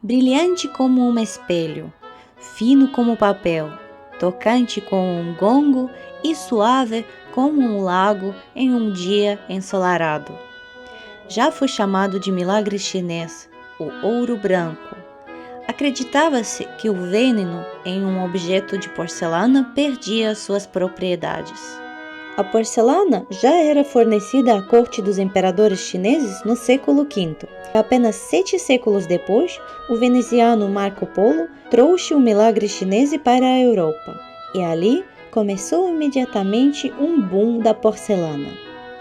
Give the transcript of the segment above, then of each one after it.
brilhante como um espelho, fino como papel, tocante como um gongo e suave como um lago em um dia ensolarado. Já foi chamado de milagre chinês, o ouro branco. Acreditava-se que o veneno em um objeto de porcelana perdia suas propriedades. A porcelana já era fornecida à corte dos imperadores chineses no século V. Apenas 7 séculos depois, o veneziano Marco Polo trouxe o milagre chinês para a Europa, e ali começou imediatamente um boom da porcelana.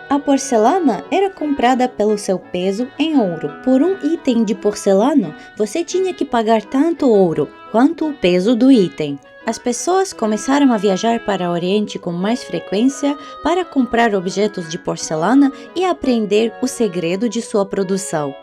A porcelana era comprada pelo seu peso em ouro. Por um item de porcelana, você tinha que pagar tanto ouro quanto o peso do item. As pessoas começaram a viajar para o Oriente com mais frequência para comprar objetos de porcelana e aprender o segredo de sua produção.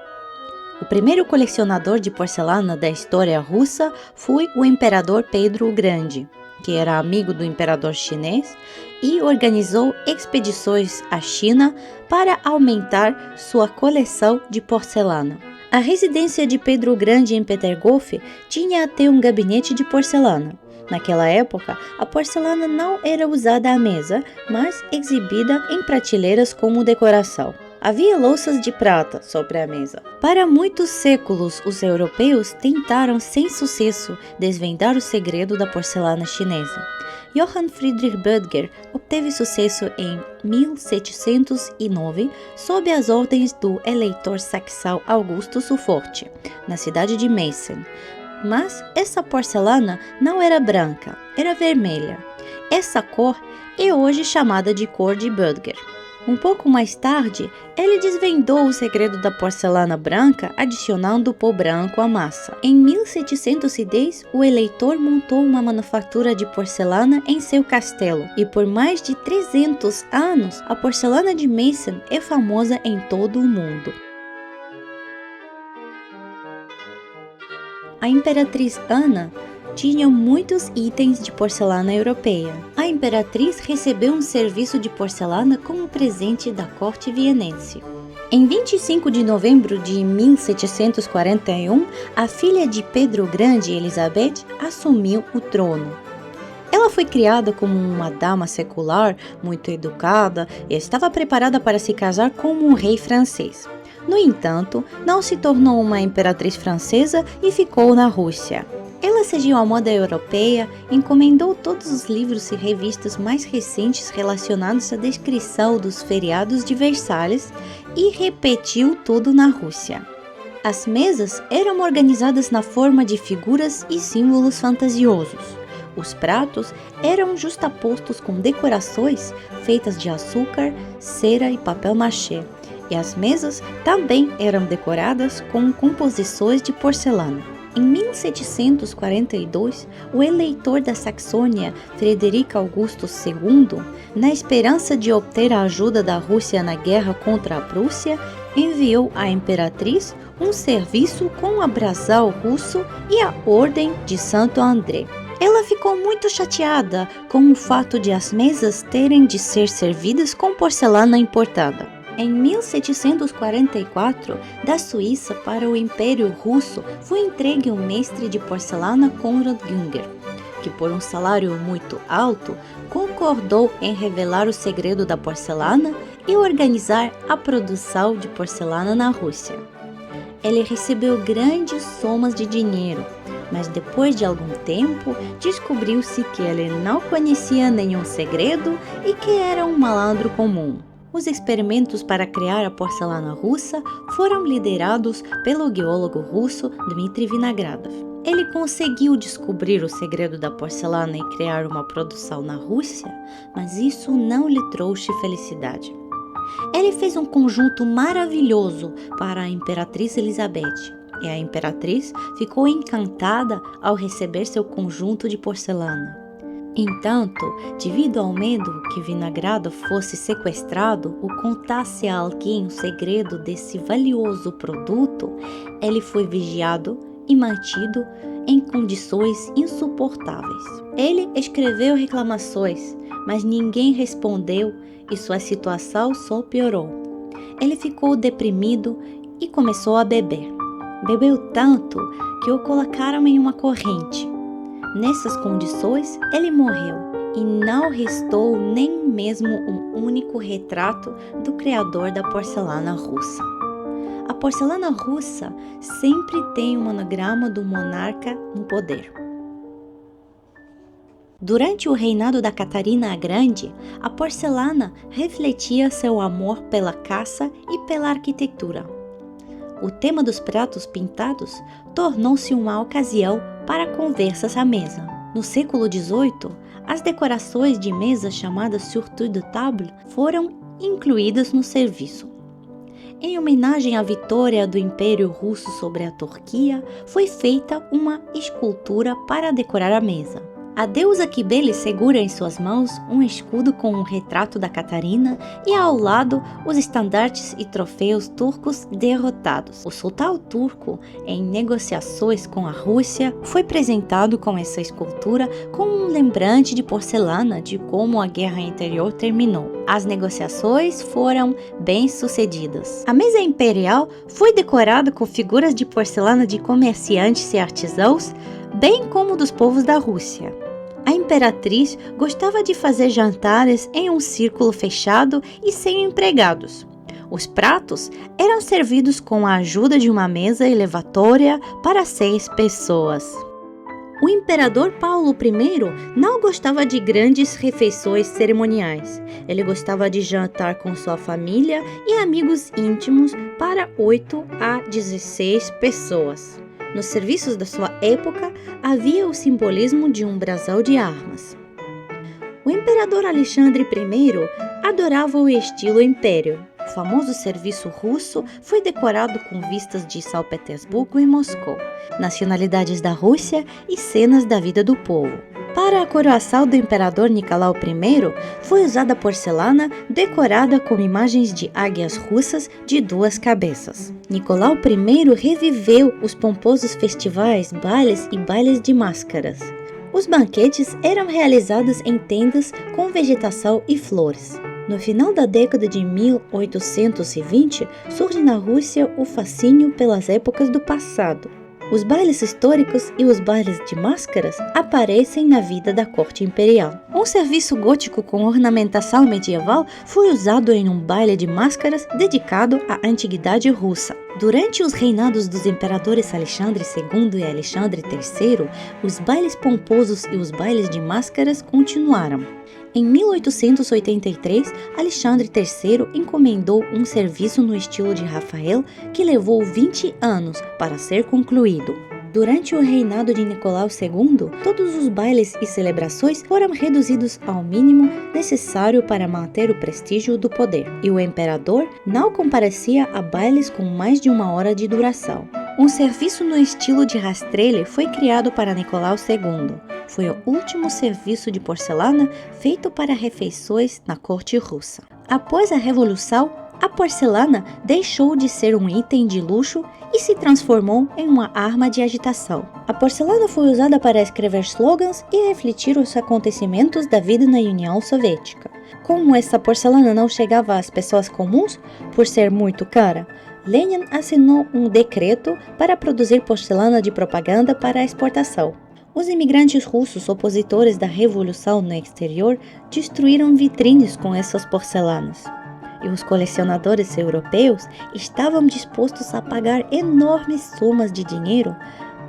O primeiro colecionador de porcelana da história russa foi o imperador Pedro o Grande, que era amigo do imperador chinês e organizou expedições à China para aumentar sua coleção de porcelana. A residência de Pedro o Grande em Petergof tinha até um gabinete de porcelana. Naquela época, a porcelana não era usada à mesa, mas exibida em prateleiras como decoração. Havia louças de prata sobre a mesa. Para muitos séculos, os europeus tentaram sem sucesso desvendar o segredo da porcelana chinesa. Johann Friedrich Böttger obteve sucesso em 1709 sob as ordens do eleitor saxão Augusto Sufort, na cidade de Meissen. Mas essa porcelana não era branca, era vermelha. Essa cor é hoje chamada de cor de Böttger. Um pouco mais tarde, ele desvendou o segredo da porcelana branca adicionando pó branco à massa. Em 1710, o eleitor montou uma manufatura de porcelana em seu castelo, e por mais de 300 anos, a porcelana de Meissen é famosa em todo o mundo. A imperatriz Ana tinha muitos itens de porcelana europeia. A imperatriz recebeu um serviço de porcelana como presente da corte vienense. Em 25 de novembro de 1741, a filha de Pedro o Grande, Elizabeth, assumiu o trono. Ela foi criada como uma dama secular, muito educada, e estava preparada para se casar com um rei francês. No entanto, não se tornou uma imperatriz francesa e ficou na Rússia. Ela seguiu a moda europeia, encomendou todos os livros e revistas mais recentes relacionados à descrição dos feriados de Versalhes e repetiu tudo na Rússia. As mesas eram organizadas na forma de figuras e símbolos fantasiosos. Os pratos eram justapostos com decorações feitas de açúcar, cera e papel machê. E as mesas também eram decoradas com composições de porcelana. Em 1742, o eleitor da Saxônia, Frederico Augusto II, na esperança de obter a ajuda da Rússia na guerra contra a Prússia, enviou à imperatriz um serviço com o brasão russo e a Ordem de Santo André. Ela ficou muito chateada com o fato de as mesas terem de ser servidas com porcelana importada. Em 1744, da Suíça para o Império Russo foi entregue um mestre de porcelana, Konrad Günger, que por um salário muito alto concordou em revelar o segredo da porcelana e organizar a produção de porcelana na Rússia. Ele recebeu grandes somas de dinheiro, mas depois de algum tempo descobriu-se que ele não conhecia nenhum segredo e que era um malandro comum. Os experimentos para criar a porcelana russa foram liderados pelo geólogo russo Dmitry Vinogradov. Ele conseguiu descobrir o segredo da porcelana e criar uma produção na Rússia, mas isso não lhe trouxe felicidade. Ele fez um conjunto maravilhoso para a imperatriz Elizabeth, e a imperatriz ficou encantada ao receber seu conjunto de porcelana. Entanto, devido ao medo que Vinogradov fosse sequestrado ou contasse a alguém o segredo desse valioso produto, ele foi vigiado e mantido em condições insuportáveis. Ele escreveu reclamações, mas ninguém respondeu e sua situação só piorou. Ele ficou deprimido e começou a beber. bebeu tanto que o colocaram em uma corrente. Nessas condições, ele morreu e não restou nem mesmo um único retrato do criador da porcelana russa. A porcelana russa sempre tem um monograma do monarca no poder. Durante o reinado da Catarina a Grande, a porcelana refletia seu amor pela caça e pela arquitetura. O tema dos pratos pintados tornou-se uma ocasião para conversas à mesa. No século XVIII, as decorações de mesa chamadas surtout de table foram incluídas no serviço. Em homenagem à vitória do Império Russo sobre a Turquia, foi feita uma escultura para decorar a mesa. A deusa Cibele segura em suas mãos um escudo com um retrato da Catarina e ao lado os estandartes e troféus turcos derrotados. O sultão turco, em negociações com a Rússia, foi apresentado com essa escultura como um lembrete de porcelana de como a guerra interior terminou. As negociações foram bem-sucedidas. A mesa imperial foi decorada com figuras de porcelana de comerciantes e artesãos, bem como dos povos da Rússia. A imperatriz gostava de fazer jantares em um círculo fechado e sem empregados. Os pratos eram servidos com a ajuda de uma elevatória para 6 pessoas. O imperador Paulo I não gostava de grandes refeições cerimoniais. Ele gostava de jantar com sua família e amigos íntimos para 8 a 16 pessoas. Nos serviços da sua época, havia o simbolismo de um brasão de armas. O imperador Alexandre I adorava o estilo império. O famoso serviço russo foi decorado com vistas de São Petersburgo e Moscou, nacionalidades da Rússia e cenas da vida do povo. Para a coroação do imperador Nicolau I, foi usada porcelana decorada com imagens de águias russas de 2 cabeças. Nicolau I reviveu os pomposos festivais, bailes e bailes de máscaras. Os banquetes eram realizados em tendas com vegetação e flores. No final da década de 1820, surge na Rússia o fascínio pelas épocas do passado. Os bailes históricos e os bailes de máscaras aparecem na vida da corte imperial. Um serviço gótico com ornamentação medieval foi usado em um baile de máscaras dedicado à antiguidade russa. Durante os reinados dos imperadores Alexandre II e Alexandre III, os bailes pomposos e os bailes de máscaras continuaram. Em 1883, Alexandre III encomendou um serviço no estilo de Rafael que levou 20 anos para ser concluído. Durante o reinado de Nicolau II, todos os bailes e celebrações foram reduzidos ao mínimo necessário para manter o prestígio do poder, e o imperador não comparecia a bailes com mais de 1 hora de duração. Um serviço no estilo de Rastrelli foi criado para Nicolau II. Foi o último serviço de porcelana feito para refeições na corte russa. Após a Revolução, a porcelana deixou de ser um item de luxo e se transformou em uma arma de agitação. A porcelana foi usada para escrever slogans e refletir os acontecimentos da vida na União Soviética. Como essa porcelana não chegava às pessoas comuns por ser muito cara, Lenin assinou um decreto para produzir porcelana de propaganda para a exportação. Os imigrantes russos opositores da Revolução no exterior destruíram vitrines com essas porcelanas. E os colecionadores europeus estavam dispostos a pagar enormes somas de dinheiro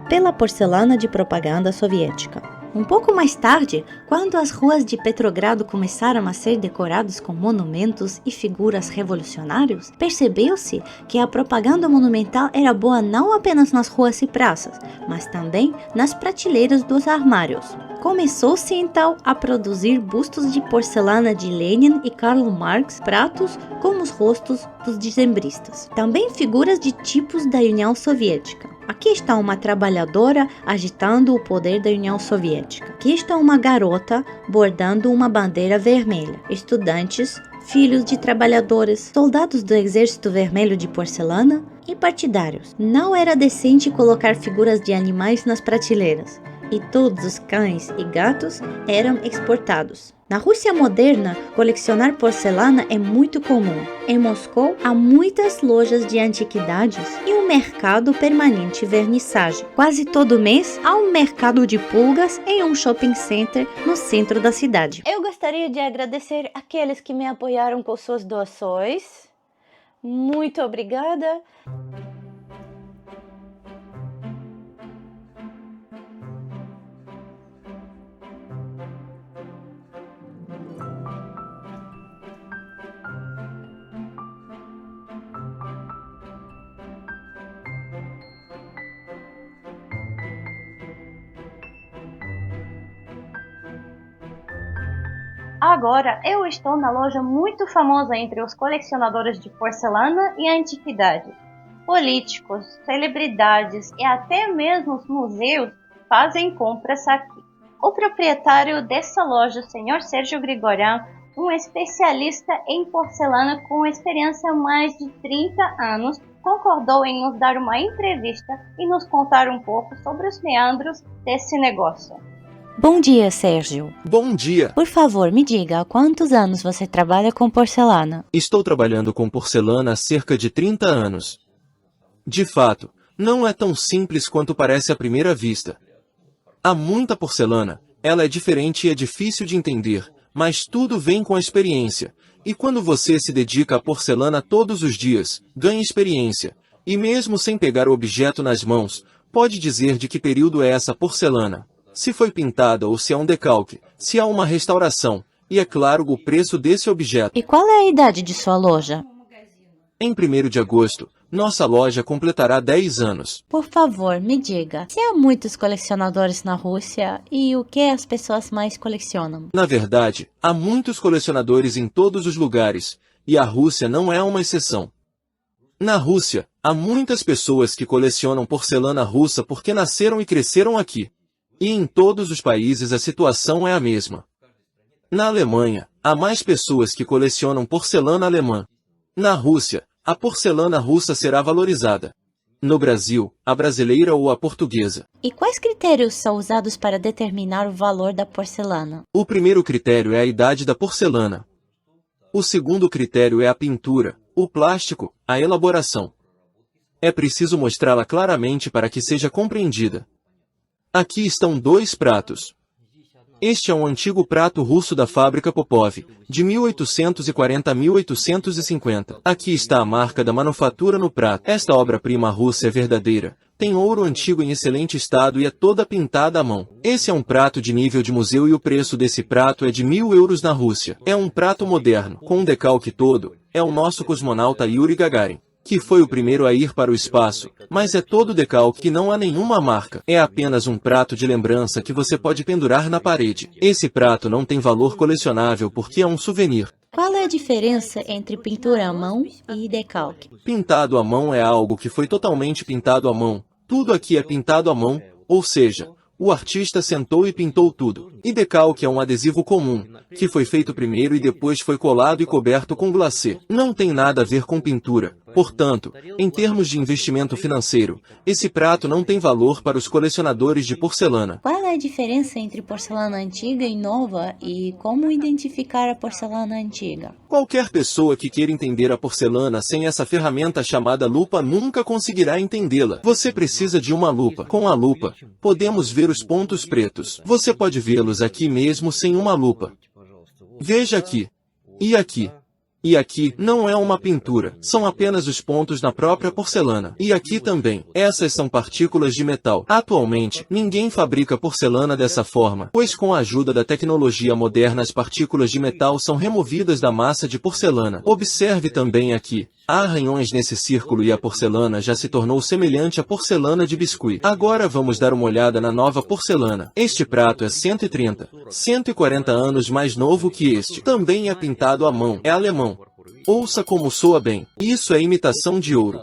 pela porcelana de propaganda soviética. Um pouco mais tarde, quando as ruas de Petrogrado começaram a ser decoradas com monumentos e figuras revolucionárias, percebeu-se que a propaganda monumental era boa não apenas nas ruas e praças, mas também nas prateleiras dos armários. Começou-se então a produzir bustos de porcelana de Lenin e Karl Marx, pratos como os rostos dos dezembristas. Também figuras de tipos da União Soviética. Aqui está uma trabalhadora agitando o poder da União Soviética. Aqui está uma garota bordando uma bandeira vermelha. Estudantes, filhos de trabalhadores, soldados do Exército Vermelho de porcelana e partidários. Não era decente colocar figuras de animais nas prateleiras. e todos os cães e gatos eram exportados. Na Rússia moderna, colecionar porcelana é muito comum. Em Moscou, há muitas lojas de antiguidades e um mercado permanente vernissage. Quase todo mês, há um mercado de pulgas em um shopping center no centro da cidade. Eu gostaria de agradecer aqueles que me apoiaram com suas doações. Muito obrigada. Agora eu estou na loja muito famosa entre os colecionadores de porcelana e antiguidades. Políticos, celebridades e até mesmo os museus fazem compras aqui. O proprietário dessa loja, o Sr. Sérgio Grigorian, um especialista em porcelana com experiência há mais de 30 anos, concordou em nos dar uma entrevista e nos contar um pouco sobre os meandros desse negócio. Bom dia, Sérgio. Bom dia! Por favor, me diga, há quantos anos você trabalha com porcelana? Estou trabalhando com porcelana há cerca de 30 anos. De fato, não é tão simples quanto parece à primeira vista. Há muita porcelana, ela é diferente e é difícil de entender, mas tudo vem com a experiência. E quando você se dedica à porcelana todos os dias, ganha experiência. E mesmo sem pegar o objeto nas mãos, pode dizer de que período é essa porcelana. Se foi pintada ou se é um decalque, se há uma restauração, e é claro o preço desse objeto. E qual é a idade de sua loja? Em 1º de agosto, nossa loja completará 10 anos. Por favor, me diga, se há muitos colecionadores na Rússia e o que as pessoas mais colecionam? Na verdade, há muitos colecionadores em todos os lugares, e a Rússia não é uma exceção. Na Rússia, há muitas pessoas que colecionam porcelana russa porque nasceram e cresceram aqui. E em todos os países a situação é a mesma. Na Alemanha, há mais pessoas que colecionam porcelana alemã. Na Rússia, a porcelana russa será valorizada. No Brasil, a brasileira ou a portuguesa. E quais critérios são usados para determinar o valor da porcelana? O primeiro critério é a idade da porcelana. O segundo critério é a pintura, o plástico, a elaboração. É preciso mostrá-la claramente para que seja compreendida. Aqui estão 2 pratos. Este é um antigo prato russo da fábrica Popov, de 1840 a 1850. Aqui está a marca da manufatura no prato. Esta obra-prima russa é verdadeira. Tem ouro antigo em excelente estado e é toda pintada à mão. Esse é um prato de nível de museu e o preço desse prato é de 1.000 euros na Rússia. É um prato moderno, com um decalque todo. É o nosso cosmonauta Yuri Gagarin, que foi o primeiro a ir para o espaço, mas é todo decalque e não há nenhuma marca. É apenas um prato de lembrança que você pode pendurar na parede. Esse prato não tem valor colecionável porque é um souvenir. Qual é a diferença entre pintura à mão e decalque? Pintado à mão é algo que foi totalmente pintado à mão. Tudo aqui é pintado à mão, ou seja, o artista sentou e pintou tudo. E decalque é um adesivo comum, que foi feito primeiro e depois foi colado e coberto com glacê. Não tem nada a ver com pintura. Portanto, em termos de investimento financeiro, esse prato não tem valor para os colecionadores de porcelana. Qual é a diferença entre porcelana antiga e nova e como identificar a porcelana antiga? Qualquer pessoa que queira entender a porcelana sem essa ferramenta chamada lupa nunca conseguirá entendê-la. Você precisa de uma lupa. Com a lupa, podemos ver os pontos pretos. Você pode vê-los aqui mesmo sem uma lupa. Veja aqui. E aqui. E aqui não é uma pintura, são apenas os pontos na própria porcelana. E aqui também, essas são partículas de metal. Atualmente, ninguém fabrica porcelana dessa forma, pois com a ajuda da tecnologia moderna as partículas de metal são removidas da massa de porcelana. Observe também aqui. Há arranhões nesse círculo e a porcelana já se tornou semelhante à porcelana de biscuit. Agora vamos dar uma olhada na nova porcelana. Este prato é 130, 140 anos mais novo que este. Também é pintado à mão. É alemão. Ouça como soa bem. Isso é imitação de ouro.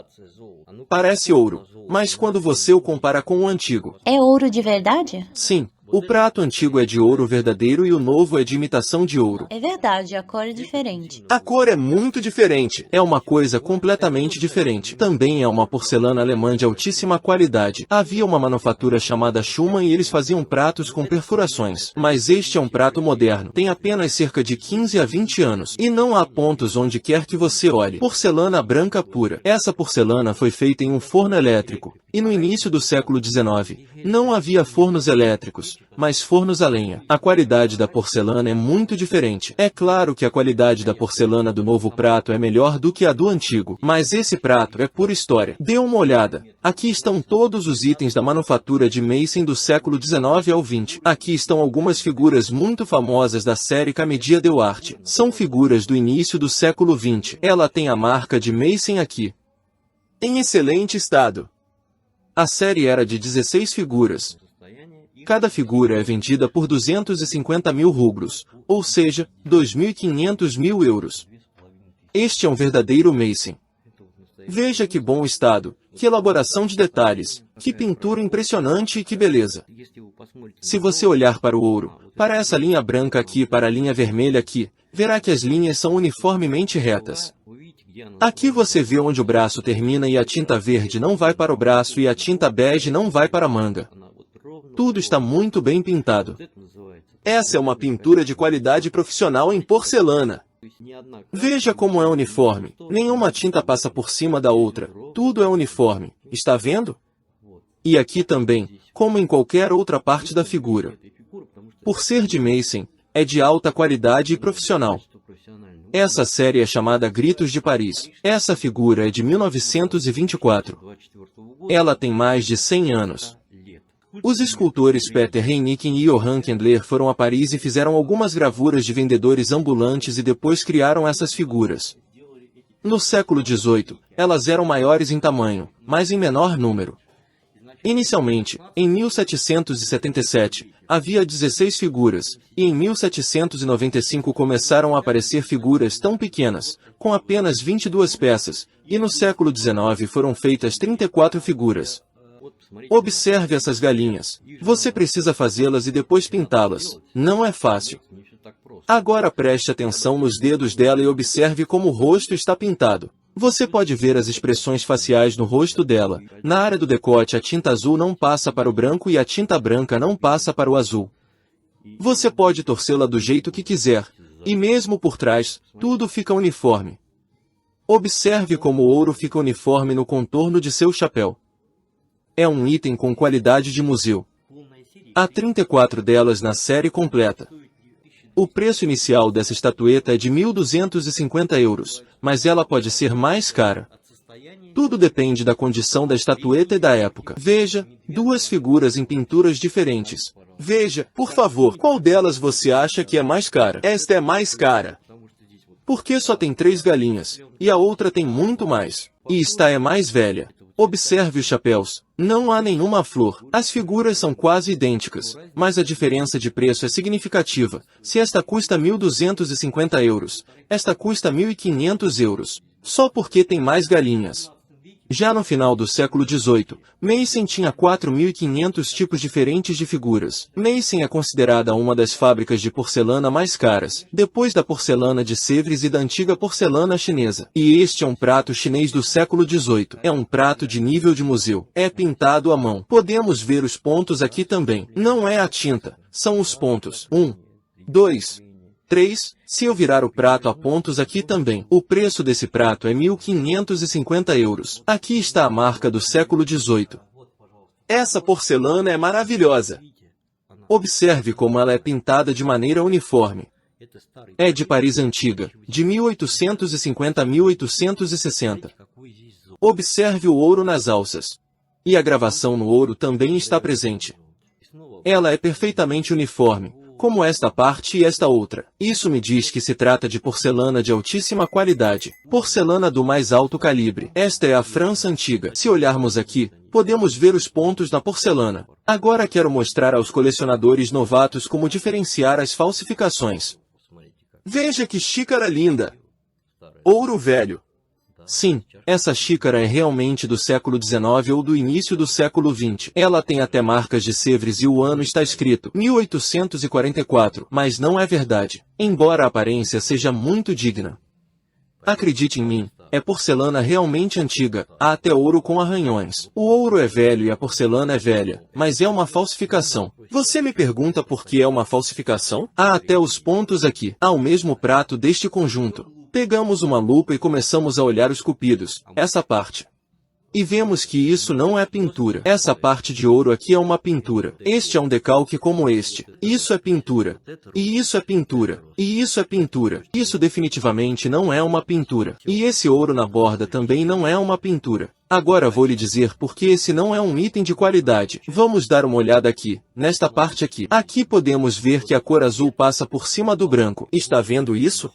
Parece ouro, mas quando você o compara com o antigo. É ouro de verdade? Sim, O prato antigo é de ouro verdadeiro e o novo é de imitação de ouro. É verdade, a cor é diferente. A cor é muito diferente. É uma coisa completamente diferente. Também é uma porcelana alemã de altíssima qualidade. Havia uma manufatura chamada Schumann e eles faziam pratos com perfurações. Mas este é um prato moderno. Tem apenas cerca de 15 a 20 anos. E não há pontos onde quer que você olhe. Porcelana branca pura. Essa porcelana foi feita em um forno elétrico. E no início do século XIX, não havia fornos elétricos, mas fornos a lenha. A qualidade da porcelana é muito diferente. É claro que a qualidade da porcelana do novo prato é melhor do que a do antigo, mas esse prato é pura história. Dê uma olhada. Aqui estão todos os itens da manufatura de Meissen do século XIX ao XX. Aqui estão algumas figuras muito famosas da série Commedia dell'arte. São figuras do início do século XX. Ela tem a marca de Meissen aqui. Em excelente estado. A série era de 16 figuras. Cada figura é vendida por 250 mil rublos, ou seja, 2.500 mil euros. Este é um verdadeiro Meissen. Veja que bom estado, que elaboração de detalhes, que pintura impressionante e que beleza. Se você olhar para o ouro, para essa linha branca aqui e para a linha vermelha aqui, verá que as linhas são uniformemente retas. Aqui você vê onde o braço termina e a tinta verde não vai para o braço e a tinta bege não vai para a manga. Tudo está muito bem pintado. Essa é uma pintura de qualidade profissional em porcelana. Veja como é uniforme. Nenhuma tinta passa por cima da outra. Tudo é uniforme. Está vendo? E aqui também, como em qualquer outra parte da figura. Por ser de Meissen, é de alta qualidade e profissional. Essa série é chamada Gritos de Paris. Essa figura é de 1924. Ela tem mais de 100 anos. Os escultores Peter Heinichen e Johann Kendler foram a Paris e fizeram algumas gravuras de vendedores ambulantes e depois criaram essas figuras. No século XVIII, elas eram maiores em tamanho, mas em menor número. Inicialmente, em 1777, havia 16 figuras, e em 1795 começaram a aparecer figuras tão pequenas, com apenas 22 peças, e no século XIX foram feitas 34 figuras. Observe essas galinhas. Você precisa fazê-las e depois pintá-las. Não é fácil. Agora preste atenção nos dedos dela e observe como o rosto está pintado. Você pode ver as expressões faciais no rosto dela. Na área do decote, a tinta azul não passa para o branco e a tinta branca não passa para o azul. Você pode torcê-la do jeito que quiser, e mesmo por trás, tudo fica uniforme. Observe como o ouro fica uniforme no contorno de seu chapéu. É um item com qualidade de museu. Há 34 delas na série completa. O preço inicial dessa estatueta é de 1.250 euros, mas ela pode ser mais cara. Tudo depende da condição da estatueta e da época. Veja, duas figuras em pinturas diferentes. Veja, por favor, qual delas você acha que é mais cara? Esta é mais cara. Porque só tem 3 galinhas, e a outra tem muito mais. E esta é mais velha. Observe os chapéus. Não há nenhuma flor. As figuras são quase idênticas, mas a diferença de preço é significativa. Se esta custa 1.250 euros, esta custa 1.500 euros. Só porque tem mais galinhas. Já no final do século XVIII, Meissen tinha 4.500 tipos diferentes de figuras. Meissen é considerada uma das fábricas de porcelana mais caras, depois da porcelana de Sèvres e da antiga porcelana chinesa. E este é um prato chinês do século XVIII. É um prato de nível de museu. É pintado à mão. Podemos ver os pontos aqui também. Não é a tinta, são os pontos. 1, 2, 3. Se eu virar o prato a pontos aqui também. O preço desse prato é 1.550 euros. Aqui está a marca do século XVIII. Essa porcelana é maravilhosa. Observe como ela é pintada de maneira uniforme. É de Paris antiga, de 1850 a 1860. Observe o ouro nas alças. E a gravação no ouro também está presente. Ela é perfeitamente uniforme, como esta parte e esta outra. Isso me diz que se trata de porcelana de altíssima qualidade. Porcelana do mais alto calibre. Esta é a França antiga. Se olharmos aqui, podemos ver os pontos na porcelana. Agora quero mostrar aos colecionadores novatos como diferenciar as falsificações. Veja que xícara linda! Ouro velho. Sim, essa xícara é realmente do século XIX ou do início do século XX. Ela tem até marcas de Sèvres e o ano está escrito 1844, mas não é verdade, embora a aparência seja muito digna. Acredite em mim, é porcelana realmente antiga, há até ouro com arranhões. O ouro é velho e a porcelana é velha, mas é uma falsificação. Você me pergunta por que é uma falsificação? Há até os pontos aqui. Há o mesmo prato deste conjunto. Pegamos uma lupa e começamos a olhar os cupidos, essa parte. E vemos que isso não é pintura. Essa parte de ouro aqui é uma pintura. Este é um decalque como este. Isso é pintura. E isso é pintura. E isso é pintura. Isso definitivamente não é uma pintura. E esse ouro na borda também não é uma pintura. Agora vou lhe dizer por que esse não é um item de qualidade. Vamos dar uma olhada aqui, nesta parte aqui. Aqui podemos ver que a cor azul passa por cima do branco. Está vendo isso?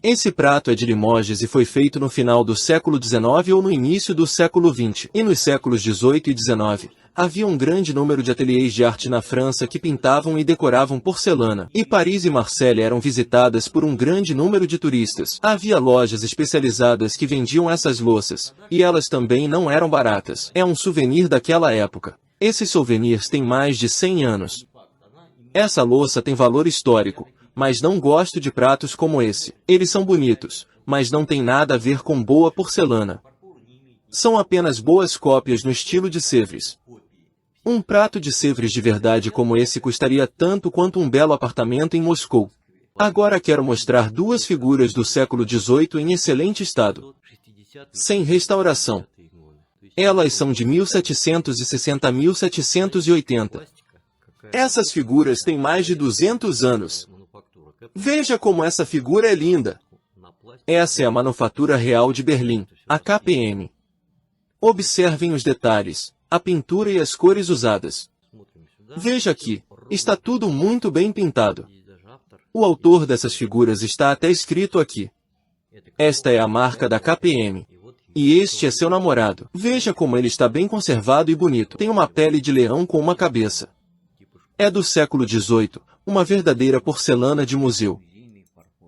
Esse prato é de Limoges e foi feito no final do século XIX ou no início do século XX. E nos séculos XVIII e XIX, havia um grande número de ateliês de arte na França que pintavam e decoravam porcelana. E Paris e Marselha eram visitadas por um grande número de turistas. Havia lojas especializadas que vendiam essas louças. E elas também não eram baratas. É um souvenir daquela época. Esses souvenirs têm mais de 100 anos. Essa louça tem valor histórico. Mas não gosto de pratos como esse. Eles são bonitos, mas não tem nada a ver com boa porcelana. São apenas boas cópias no estilo de Sèvres. Um prato de Sèvres de verdade como esse custaria tanto quanto um belo apartamento em Moscou. Agora quero mostrar duas figuras do século XVIII em excelente estado, sem restauração. Elas são de 1760 a 1780. Essas figuras têm mais de 200 anos. Veja como essa figura é linda. Essa é a Manufatura Real de Berlim, a KPM. Observem os detalhes, a pintura e as cores usadas. Veja aqui, está tudo muito bem pintado. O autor dessas figuras está até escrito aqui. Esta é a marca da KPM. E este é seu namorado. Veja como ele está bem conservado e bonito. Tem uma pele de leão com uma cabeça. É do século XVIII, uma verdadeira porcelana de museu.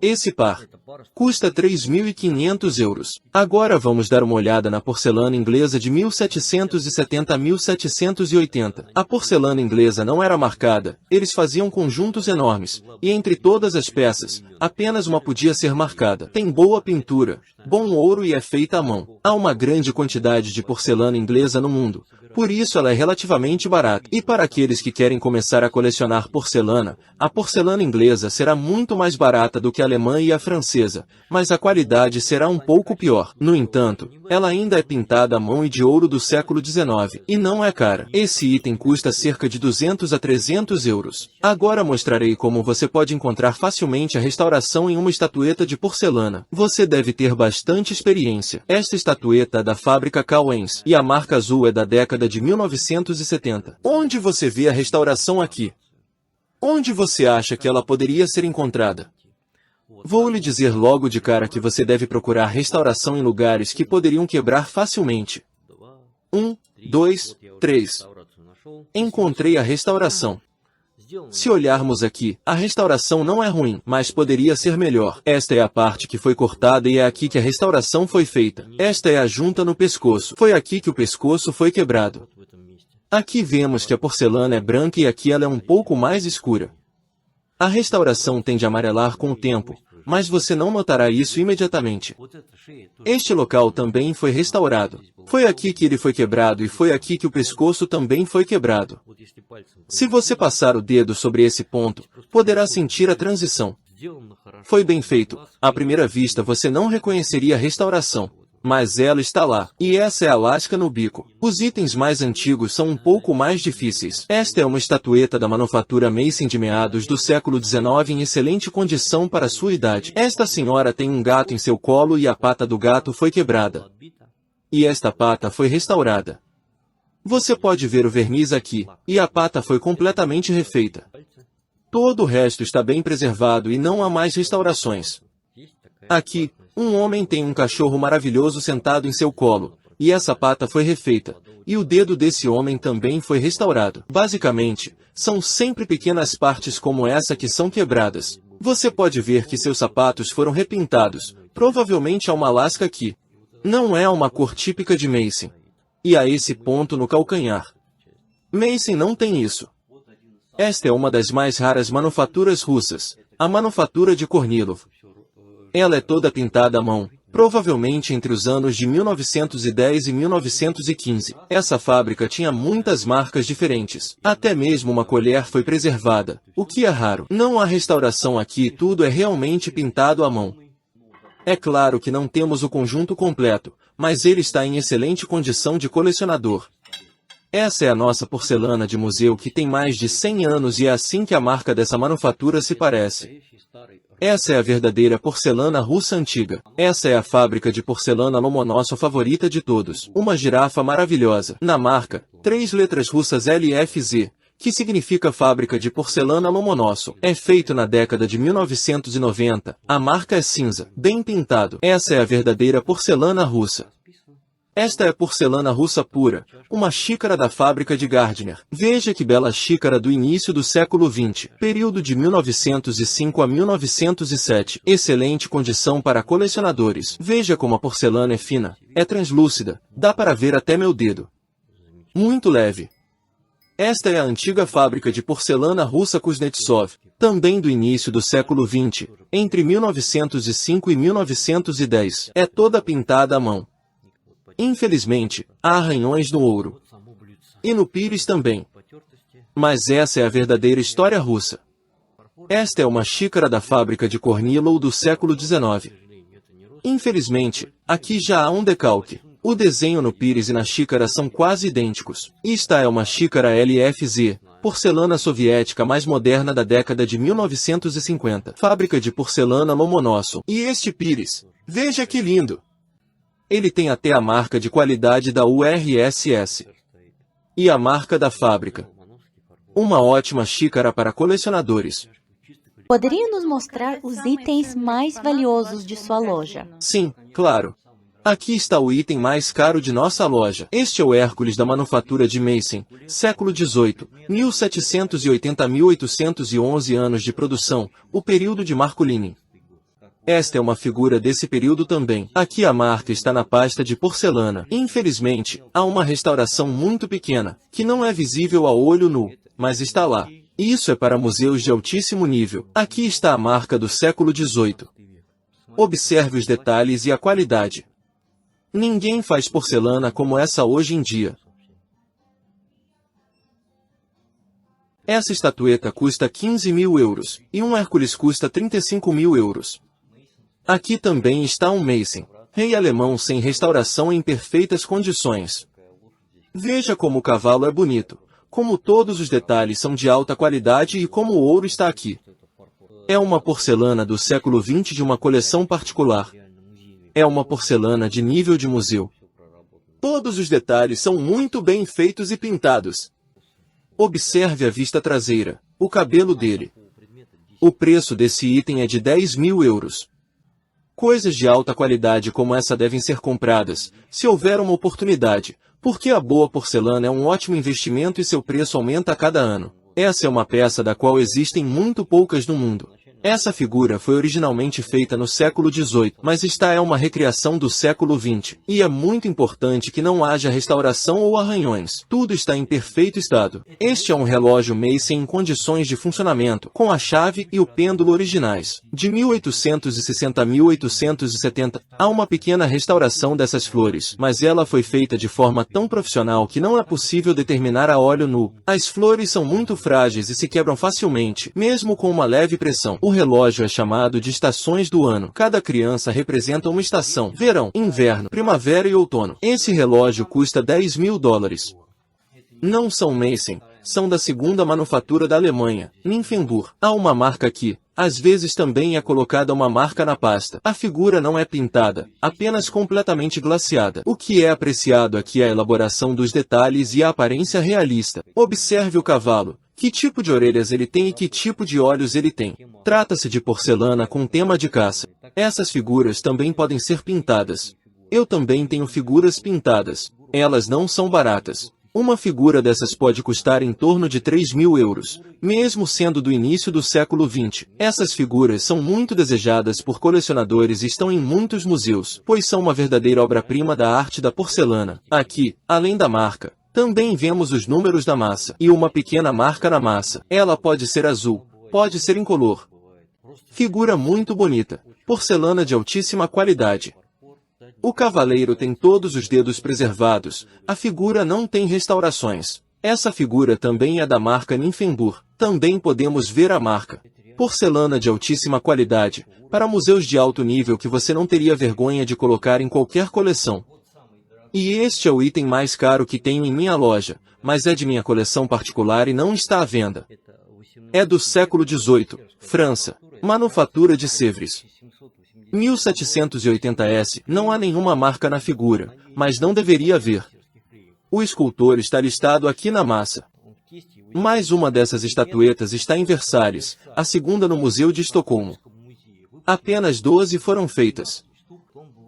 Esse par custa 3.500 euros. Agora vamos dar uma olhada na porcelana inglesa de 1770 a 1780. A porcelana inglesa não era marcada, eles faziam conjuntos enormes, e entre todas as peças, apenas uma podia ser marcada. Tem boa pintura, bom ouro e é feita à mão. Há uma grande quantidade de porcelana inglesa no mundo. Por isso ela é relativamente barata. E para aqueles que querem começar a colecionar porcelana, a porcelana inglesa será muito mais barata do que a alemã e a francesa, mas a qualidade será um pouco pior. No entanto, ela ainda é pintada à mão e de ouro do século XIX, e não é cara. Esse item custa cerca de 200 a 300 euros. Agora mostrarei como você pode encontrar facilmente a restauração em uma estatueta de porcelana. Você deve ter bastante experiência. Esta estatueta é da fábrica Cowens, e a marca azul é da década de 1970. Onde você vê a restauração aqui? Onde você acha que ela poderia ser encontrada? Vou lhe dizer logo de cara que você deve procurar restauração em lugares que poderiam quebrar facilmente. 1, 2, 3. Encontrei a restauração. Se olharmos aqui, a restauração não é ruim, mas poderia ser melhor. Esta é a parte que foi cortada e é aqui que a restauração foi feita. Esta é a junta no pescoço. Foi aqui que o pescoço foi quebrado. Aqui vemos que a porcelana é branca e aqui ela é um pouco mais escura. A restauração tende a amarelar com o tempo, mas você não notará isso imediatamente. Este local também foi restaurado. Foi aqui que ele foi quebrado e foi aqui que o pescoço também foi quebrado. Se você passar o dedo sobre esse ponto, poderá sentir a transição. Foi bem feito. À primeira vista você não reconheceria a restauração. Mas ela está lá. E essa é a lasca no bico. Os itens mais antigos são um pouco mais difíceis. Esta é uma estatueta da manufatura Mason de meados do século XIX em excelente condição para sua idade. Esta senhora tem um gato em seu colo e a pata do gato foi quebrada. E esta pata foi restaurada. Você pode ver o verniz aqui, e a pata foi completamente refeita. Todo o resto está bem preservado e não há mais restaurações. Aqui, um homem tem um cachorro maravilhoso sentado em seu colo, e essa pata foi refeita, e o dedo desse homem também foi restaurado. Basicamente, são sempre pequenas partes como essa que são quebradas. Você pode ver que seus sapatos foram repintados, provavelmente há uma lasca aqui. Não é uma cor típica de Meissen. E há esse ponto no calcanhar. Meissen não tem isso. Esta é uma das mais raras manufaturas russas, a manufatura de Kornilov. Ela é toda pintada à mão, provavelmente entre os anos de 1910 e 1915. Essa fábrica tinha muitas marcas diferentes. Até mesmo uma colher foi preservada, o que é raro. Não há restauração aqui, tudo é realmente pintado à mão. É claro que não temos o conjunto completo, mas ele está em excelente condição de colecionador. Essa é a nossa porcelana de museu que tem mais de 100 anos e é assim que a marca dessa manufatura se parece. Essa é a verdadeira porcelana russa antiga. Essa é a fábrica de porcelana Lomonosov favorita de todos. Uma girafa maravilhosa. Na marca, 3 letras russas LFZ, que significa Fábrica de Porcelana Lomonosov. É feito na década de 1990. A marca é cinza, bem pintado. Essa é a verdadeira porcelana russa. Esta é porcelana russa pura, uma xícara da fábrica de Gardner. Veja que bela xícara do início do século XX, período de 1905 a 1907. Excelente condição para colecionadores. Veja como a porcelana é fina, é translúcida, dá para ver até meu dedo. Muito leve. Esta é a antiga fábrica de porcelana russa Kuznetsov, também do início do século XX, entre 1905 e 1910. É toda pintada à mão. Infelizmente, há arranhões no ouro. E no pires também. Mas essa é a verdadeira história russa. Esta é uma xícara da fábrica de Kornilov do século XIX. Infelizmente, aqui já há um decalque. O desenho no pires e na xícara são quase idênticos. Esta é uma xícara LFZ, porcelana soviética mais moderna da década de 1950. Fábrica de porcelana Lomonosov. E este pires? Veja que lindo! Ele tem até a marca de qualidade da URSS. E a marca da fábrica. Uma ótima xícara para colecionadores. Poderia nos mostrar os itens mais valiosos de sua loja? Sim, claro. Aqui está o item mais caro de nossa loja. Este é o Hércules da manufatura de Meissen, século XVIII, 1780 a 1811 anos de produção, o período de Marcolini. Esta é uma figura desse período também. Aqui a marca está na pasta de porcelana. Infelizmente, há uma restauração muito pequena, que não é visível a olho nu, mas está lá. Isso é para museus de altíssimo nível. Aqui está a marca do século XVIII. Observe os detalhes e a qualidade. Ninguém faz porcelana como essa hoje em dia. Essa estatueta custa 15 mil euros, e um Hércules custa 35 mil euros. Aqui também está um Meissen, rei alemão sem restauração em perfeitas condições. Veja como o cavalo é bonito, como todos os detalhes são de alta qualidade e como o ouro está aqui. É uma porcelana do século XX de uma coleção particular. É uma porcelana de nível de museu. Todos os detalhes são muito bem feitos e pintados. Observe a vista traseira, o cabelo dele. O preço desse item é de 10 mil euros. Coisas de alta qualidade como essa devem ser compradas, se houver uma oportunidade, porque a boa porcelana é um ótimo investimento e seu preço aumenta a cada ano. Essa é uma peça da qual existem muito poucas no mundo. Essa figura foi originalmente feita no século XVIII, mas esta é uma recriação do século XX, e é muito importante que não haja restauração ou arranhões. Tudo está em perfeito estado. Este é um relógio Meissen em condições de funcionamento, com a chave e o pêndulo originais. De 1860 a 1870, há uma pequena restauração dessas flores, mas ela foi feita de forma tão profissional que não é possível determinar a olho nu. As flores são muito frágeis e se quebram facilmente, mesmo com uma leve pressão. O relógio é chamado de estações do ano. Cada criança representa uma estação: verão, inverno, primavera e outono. Esse relógio custa 10 mil dólares. Não são Meissen, são da segunda manufatura da Alemanha, Nymphenburg. Há uma marca aqui. Às vezes também é colocada uma marca na pasta. A figura não é pintada, apenas completamente glaciada. O que é apreciado aqui é a elaboração dos detalhes e a aparência realista. Observe o cavalo. Que tipo de orelhas ele tem e que tipo de olhos ele tem. Trata-se de porcelana com tema de caça. Essas figuras também podem ser pintadas. Eu também tenho figuras pintadas. Elas não são baratas. Uma figura dessas pode custar em torno de 3.000 euros, mesmo sendo do início do século XX. Essas figuras são muito desejadas por colecionadores e estão em muitos museus, pois são uma verdadeira obra-prima da arte da porcelana. Aqui, além da marca, também vemos os números da massa e uma pequena marca na massa. Ela pode ser azul, pode ser incolor. Figura muito bonita, porcelana de altíssima qualidade. O cavaleiro tem todos os dedos preservados, a figura não tem restaurações. Essa figura também é da marca Nymphenburg. Também podemos ver a marca. Porcelana de altíssima qualidade, para museus de alto nível que você não teria vergonha de colocar em qualquer coleção. E este é o item mais caro que tenho em minha loja, mas é de minha coleção particular e não está à venda. É do século XVIII, França, manufatura de Sèvres. 1780s, não há nenhuma marca na figura, mas não deveria haver. O escultor está listado aqui na massa. Mais uma dessas estatuetas está em Versalhes, a segunda no Museu de Estocolmo. Apenas 12 foram feitas.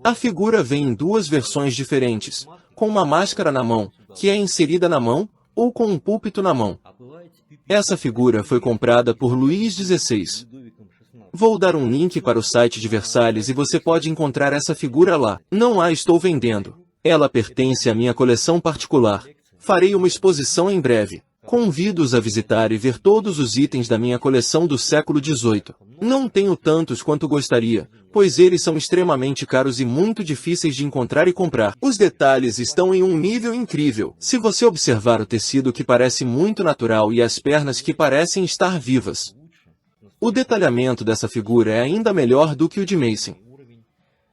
A figura vem em duas versões diferentes, com uma máscara na mão, que é inserida na mão, ou com um púlpito na mão. Essa figura foi comprada por Luís XVI. Vou dar um link para o site de Versalhes e você pode encontrar essa figura lá. Não a estou vendendo. Ela pertence à minha coleção particular. Farei uma exposição em breve. Convido-os a visitar e ver todos os itens da minha coleção do século XVIII. Não tenho tantos quanto gostaria, pois eles são extremamente caros e muito difíceis de encontrar e comprar. Os detalhes estão em um nível incrível. Se você observar o tecido que parece muito natural e as pernas que parecem estar vivas. O detalhamento dessa figura é ainda melhor do que o de Meissen.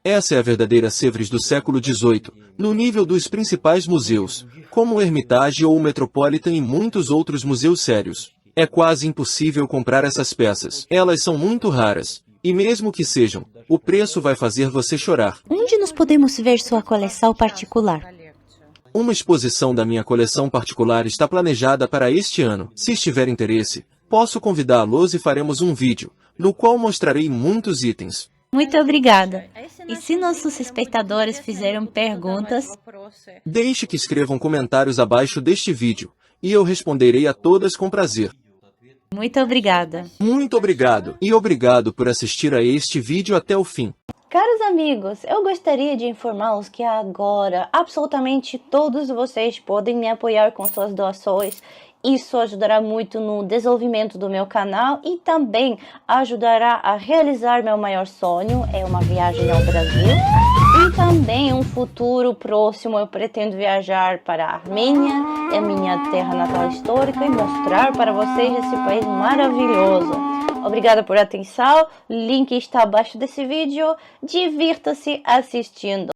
Essa é a verdadeira Sèvres do século XVIII, no nível dos principais museus, como o Hermitage ou o Metropolitan e muitos outros museus sérios. É quase impossível comprar essas peças. Elas são muito raras, e mesmo que sejam, o preço vai fazer você chorar. Onde nós podemos ver sua coleção particular? Uma exposição da minha coleção particular está planejada para este ano. Se estiver interesse, posso convidá-los e faremos um vídeo, no qual mostrarei muitos itens. Muito obrigada. E se nossos espectadores fizeram perguntas, deixe que escrevam comentários abaixo deste vídeo, e eu responderei a todas com prazer. muito obrigada. Muito obrigado, e obrigado por assistir a este vídeo até o fim. Caros amigos, eu gostaria de informá-los que agora absolutamente todos vocês podem me apoiar com suas doações. Isso ajudará muito no desenvolvimento do meu canal e também ajudará a realizar meu maior sonho, é uma viagem ao Brasil. E também um futuro próximo eu pretendo viajar para a Armênia, é minha terra natal histórica, e mostrar para vocês esse país maravilhoso. Obrigada por atenção, link está abaixo desse vídeo, divirta-se assistindo.